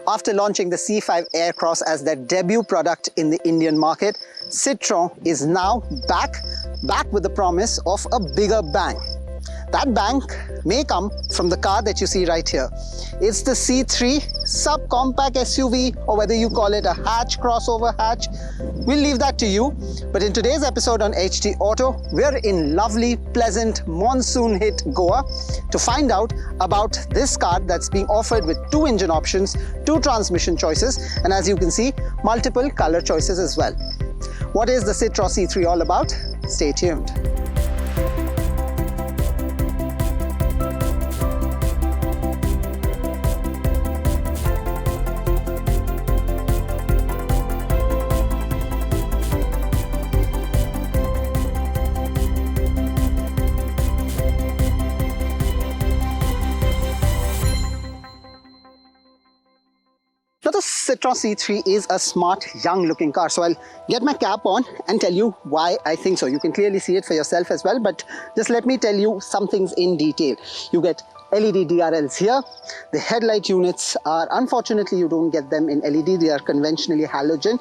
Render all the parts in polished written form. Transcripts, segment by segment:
After launching the C5 Aircross as their debut product in the Indian market, Citroen is now back with the promise of a bigger bang. That bang may come from the car that you see right here. It's the C3 subcompact SUV, or whether you call it a hatch, crossover hatch. We'll leave that to you. But in today's episode on HT Auto, we're in lovely, pleasant, monsoon-hit Goa to find out about this car that's being offered with 2 engine options, 2 transmission choices, and as you can see, multiple color choices as well. What is the Citroen C3 all about? Stay tuned. Now, the Citroen C3 is a smart, young-looking car. So I'll get my cap on and tell you why I think so. You can clearly see it for yourself as well, but just let me tell you some things in detail. You get LED DRLs here. The headlight units are, unfortunately, you don't get them in LED. They are conventionally halogen,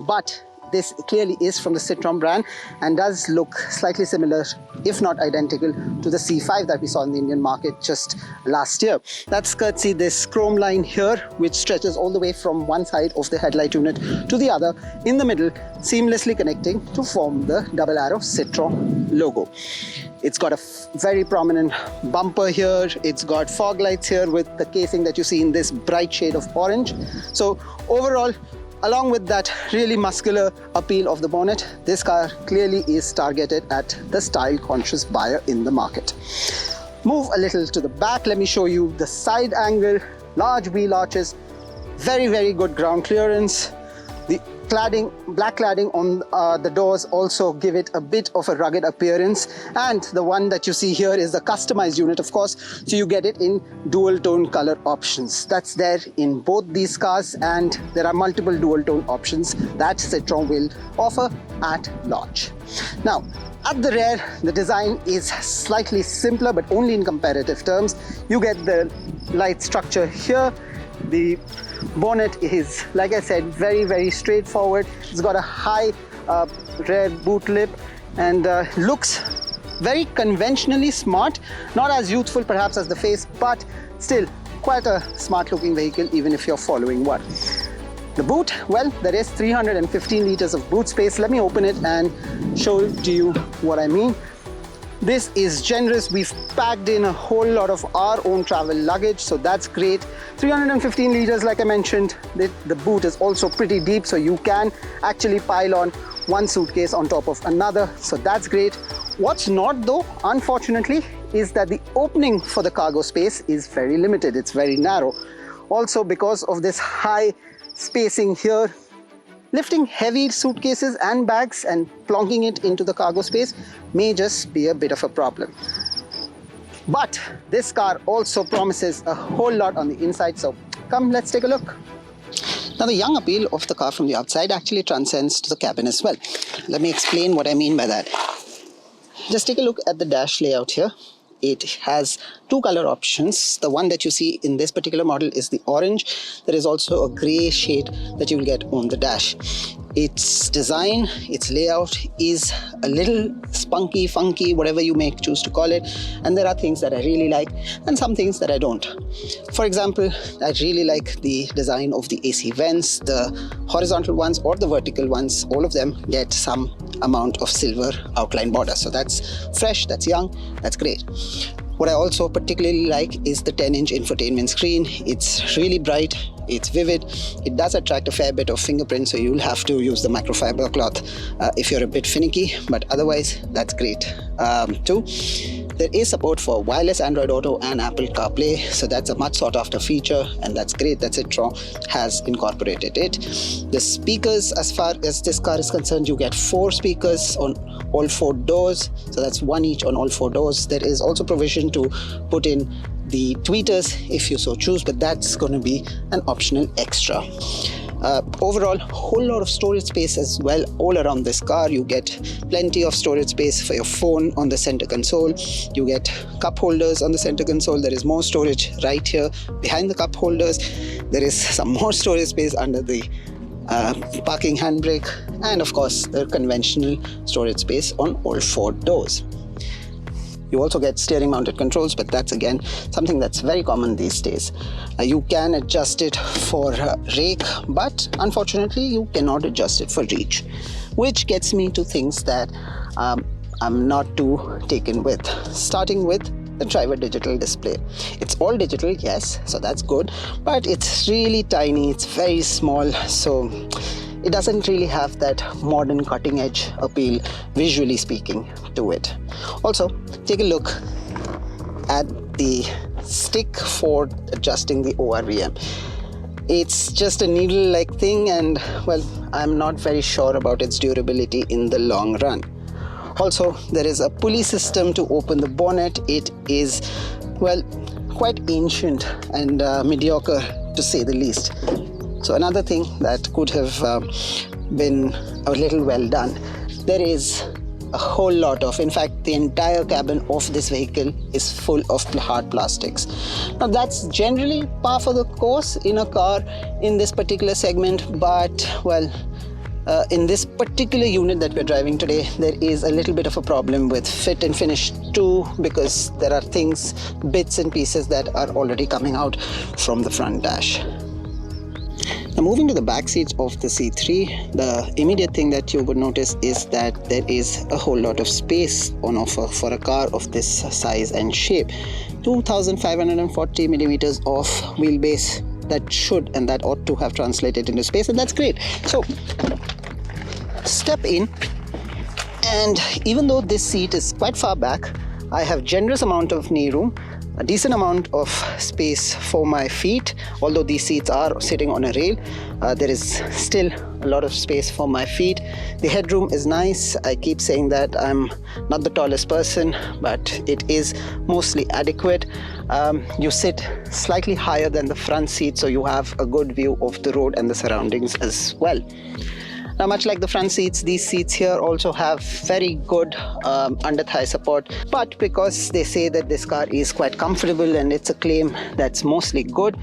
but this clearly is from the Citroen brand and does look slightly similar, if not identical, to the C5 that we saw in the Indian market just last year. That's courtesy this chrome line here, which stretches all the way from one side of the headlight unit to the other, in the middle, seamlessly connecting to form the double arrow Citroen logo. It's got a very prominent bumper here. It's got fog lights here with the casing that you see in this bright shade of orange. So overall, along with that really muscular appeal of the bonnet, this car clearly is targeted at the style-conscious buyer in the market. Move a little to the back. Let me show you the side angle. Large wheel arches, very, very good ground clearance. The black cladding on the doors also give it a bit of a rugged appearance, and the one that you see here is the customized unit, of course, so you get it in dual tone color options. That's there in both these cars, and there are multiple dual tone options that Citroen will offer at launch. Now, at the rear, the design is slightly simpler, but only in comparative terms. You get the light structure here. The bonnet is, like I said, very, very straightforward. It's got a high rear boot lip and looks very conventionally smart. Not as youthful perhaps as the face, but still quite a smart looking vehicle, even if you're following one. The boot, well, there is 315 liters of boot space. Let me open it and show to you what I mean. This is generous. We've packed in a whole lot of our own travel luggage, so that's great. 315 liters, like I mentioned. The boot is also pretty deep, so you can actually pile on one suitcase on top of another, so that's great. What's not, though, unfortunately, is that the opening for the cargo space is very limited. It's very narrow. Also, because of this high spacing here, lifting heavy suitcases and bags and plonking it into the cargo space may just be a bit of a problem. But this car also promises a whole lot on the inside, so come, let's take a look. Now, the young appeal of the car from the outside actually transcends to the cabin as well. Let me explain what I mean by that. Just take a look at the dash layout here. It has 2 color options. The one that you see in this particular model is the orange. There is also a gray shade that you will get on the dash. Its design, its layout is a little spunky, funky, whatever you may choose to call it. And there are things that I really like and some things that I don't. For example, I really like the design of the AC vents, the horizontal ones or the vertical ones. All of them get some amount of silver outline border. So that's fresh, that's young, that's great. What I also particularly like is the 10-inch infotainment screen. It's really bright, it's vivid, it does attract a fair bit of fingerprints, so you'll have to use the microfiber cloth if you're a bit finicky, but otherwise that's great too. There is support for wireless Android Auto and Apple CarPlay, so that's a much sought after feature, and that's great that Citroen has incorporated it. The speakers, as far as this car is concerned, you get 4 speakers on all 4 doors, so that's 1 each on all 4 doors. There is also provision to put in the tweeters if you so choose, but that's going to be an optional extra. Overall, whole lot of storage space as well all around this car. You get plenty of storage space for your phone on the center console. You get cup holders on the center console. There is more storage right here behind the cup holders. There is some more storage space under the parking handbrake, and of course the conventional storage space on all 4 doors. You also get steering mounted controls, but that's again something that's very common these days. You can adjust it for rake, but unfortunately you cannot adjust it for reach, which gets me to things that I'm not too taken with. Starting with the driver digital display. It's all digital, yes, so that's good, but it's really tiny, it's very small, so it doesn't really have that modern cutting edge appeal, visually speaking, to it. Also, take a look at the stick for adjusting the ORVM. It's just a needle-like thing, and well, I'm not very sure about its durability in the long run. Also, there is a pulley system to open the bonnet. It is, well, quite ancient and mediocre to say the least. So another thing that could have been a little well done, there is a whole lot of, in fact, the entire cabin of this vehicle is full of hard plastics. Now that's generally par for the course in a car in this particular segment, but well, in this particular unit that we're driving today, there is a little bit of a problem with fit and finish too, because there are things, bits and pieces that are already coming out from the front dash. Now moving to the back seats of the C3, the immediate thing that you would notice is that there is a whole lot of space on offer for a car of this size and shape. 2,540 millimeters of wheelbase. That should and that ought to have translated into space, and that's great. So step in, and even though this seat is quite far back, I have generous amount of knee room, a decent amount of space for my feet. Although these seats are sitting on a rail, there is still a lot of space for my feet. The headroom is nice. I keep saying that I'm not the tallest person, but it is mostly adequate. You sit slightly higher than the front seat, so you have a good view of the road and the surroundings as well. Now, much like the front seats, these seats here also have very good under thigh support, but because they say that this car is quite comfortable and it's a claim that's mostly good,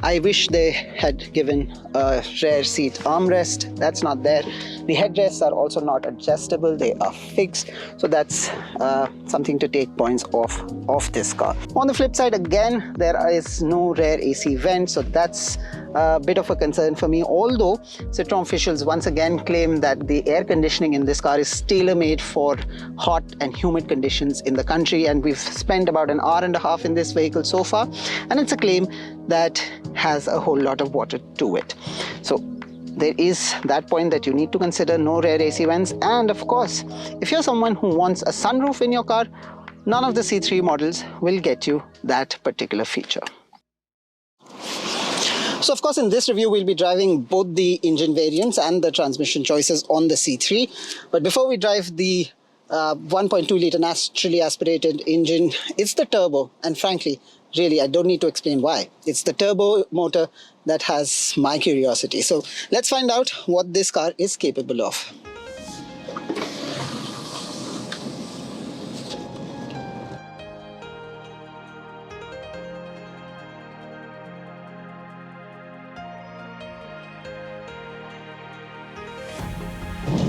I wish they had given a rear seat armrest. That's not there. The headrests are also not adjustable, they are fixed, so that's something to take points off this car. On the flip side, again, there is no rear AC vent, so that's a bit of a concern for me, although Citroen officials once again claim that the air conditioning in this car is tailor-made for hot and humid conditions in the country, and we've spent about an hour and a half in this vehicle so far, and it's a claim that has a whole lot of water to it. So there is that point that you need to consider, no rear AC vents, and of course, if you're someone who wants a sunroof in your car, none of the C3 models will get you that particular feature. So of course, in this review, we'll be driving both the engine variants and the transmission choices on the C3. But before we drive the 1.2 litre naturally aspirated engine, it's the turbo. And frankly, really, I don't need to explain why. It's the turbo motor that has my curiosity. So let's find out what this car is capable of.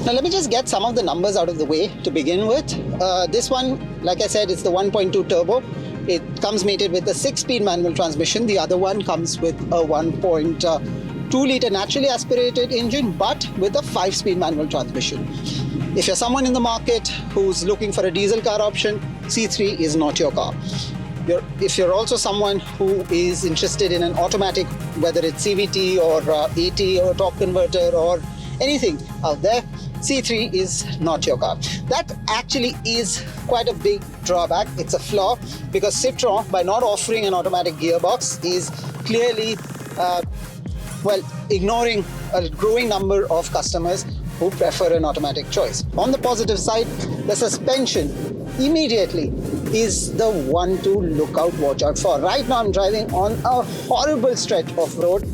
Now let me just get some of the numbers out of the way to begin with. This one, like I said, it's the 1.2 turbo. It comes mated with a 6-speed manual transmission. The other one comes with a 1.2 litre naturally aspirated engine, but with a 5-speed manual transmission. If you're someone in the market who's looking for a diesel car option, C3 is not your car. If you're also someone who is interested in an automatic, whether it's CVT or AT or torque converter or anything out there, C3 is not your car. That actually is quite a big drawback. It's a flaw, because Citroen, by not offering an automatic gearbox, is clearly ignoring a growing number of customers who prefer an automatic choice. On the positive side, the suspension immediately is the one to look out, watch out for. Right now I'm driving on a horrible stretch of road,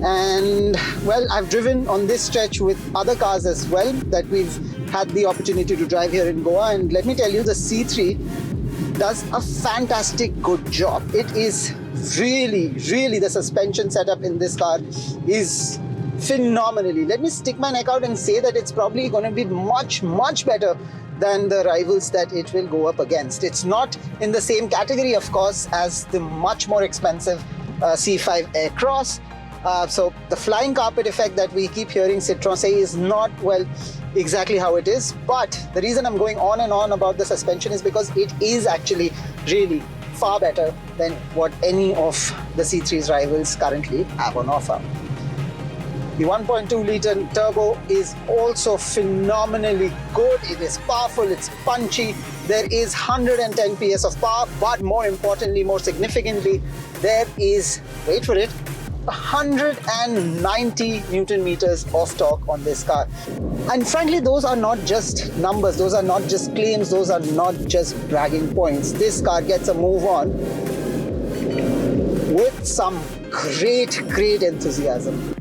and well, I've driven on this stretch with other cars as well that we've had the opportunity to drive here in Goa, and let me tell you, the C3 does a fantastic good job. It is really the suspension setup in this car is phenomenally. Let me stick my neck out and say that it's probably going to be much better than the rivals that it will go up against. It's not in the same category, of course, as the much more expensive C5 Aircross. So the flying carpet effect that we keep hearing Citroen say is not, well, exactly how it is. But the reason I'm going on and on about the suspension is because it is actually really far better than what any of the C3's rivals currently have on offer. The 1.2 litre turbo is also phenomenally good. It is powerful, it's punchy. There is 110 PS of power, but more importantly, more significantly, there is, wait for it, 190 Newton meters of torque on this car. And frankly, those are not just numbers, those are not just claims, those are not just bragging points. This car gets a move on with some great enthusiasm.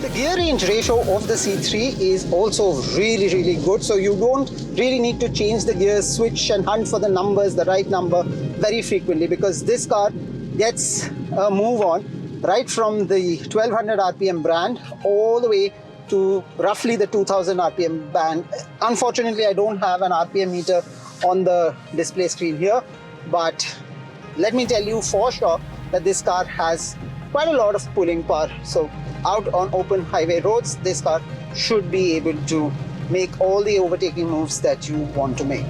The gear range ratio of the C3 is also really good, so you don't really need to change the gears, switch and hunt for the numbers, the right number very frequently, because this car gets a move on right from the 1200 RPM brand all the way to roughly the 2000 RPM band. Unfortunately, I don't have an RPM meter on the display screen here, but let me tell you for sure that this car has quite a lot of pulling power. So out on open highway roads, this car should be able to make all the overtaking moves that you want to make.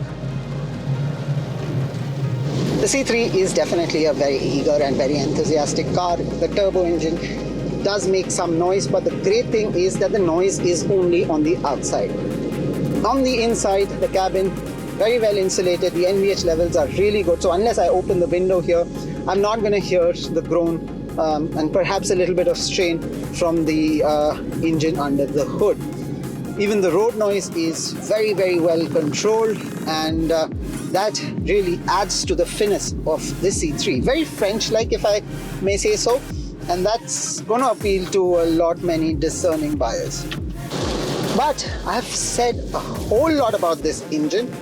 The C3 is definitely a very eager and very enthusiastic car. The turbo engine does make some noise, but the great thing is that the noise is only on the outside. On the inside, the cabin, very well insulated. The NVH levels are really good. So unless I open the window here, I'm not going to hear the groan and perhaps a little bit of strain from the engine under the hood. Even the road noise is very well controlled, and that really adds to the finesse of this C3. Very French-like, if I may say so, and that's going to appeal to many discerning buyers. But I have said a whole lot about this engine.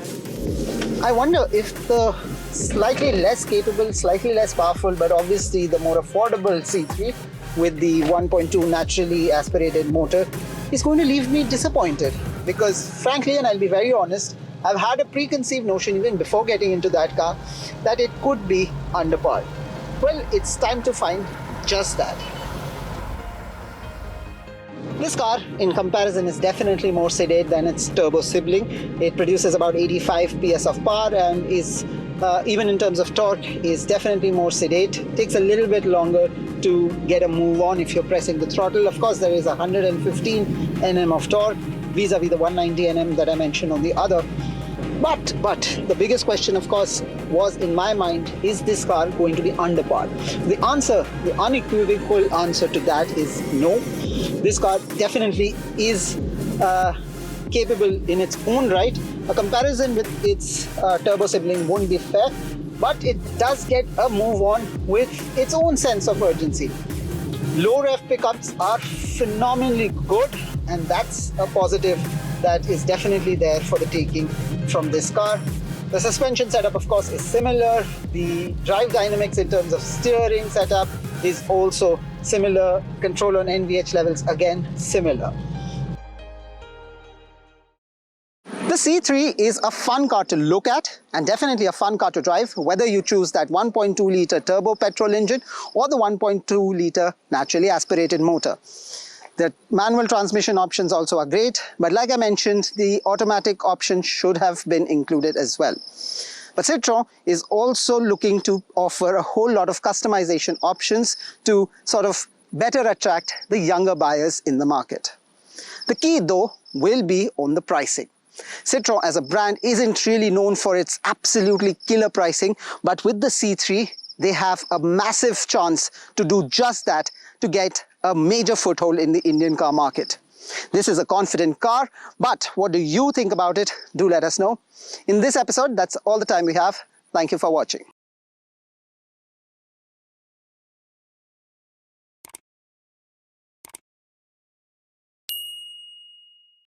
I wonder if the slightly less capable, slightly less powerful, but obviously the more affordable C3 with the 1.2 naturally aspirated motor is going to leave me disappointed, because frankly, and I'll be very honest, I've had a preconceived notion even before getting into that car that it could be under par. Well, it's time to find just that. This car, in comparison, is definitely more sedate than its turbo sibling. It produces about 85 PS of power and is, even in terms of torque, is definitely more sedate. It takes a little bit longer to get a move on if you're pressing the throttle. Of course, there is 115 Nm of torque vis-a-vis the 190 Nm that I mentioned on the other. But the biggest question, of course, was in my mind, is this car going to be under par? The answer, the unequivocal answer to that is no. This car definitely is capable in its own right. A comparison with its turbo sibling won't be fair, but it does get a move on with its own sense of urgency. Low rev pickups are phenomenally good, and that's a positive that is definitely there for the taking from this car. The suspension setup, of course, is similar. The drive dynamics in terms of steering setup is also similar. Control on NVH levels, again, similar. The C3 is a fun car to look at and definitely a fun car to drive, whether you choose that 1.2 litre turbo petrol engine or the 1.2 litre naturally aspirated motor. The manual transmission options also are great, but like I mentioned, the automatic option should have been included as well. But Citroen is also looking to offer a whole lot of customization options to sort of better attract the younger buyers in the market. The key, though, will be on the pricing. Citroen as a brand isn't really known for its absolutely killer pricing, but with the C3, they have a massive chance to do just that, to get a major foothold in the Indian car market. This is a confident car, but what do you think about it? Do let us know. In this episode, that's all the time we have. Thank you for watching.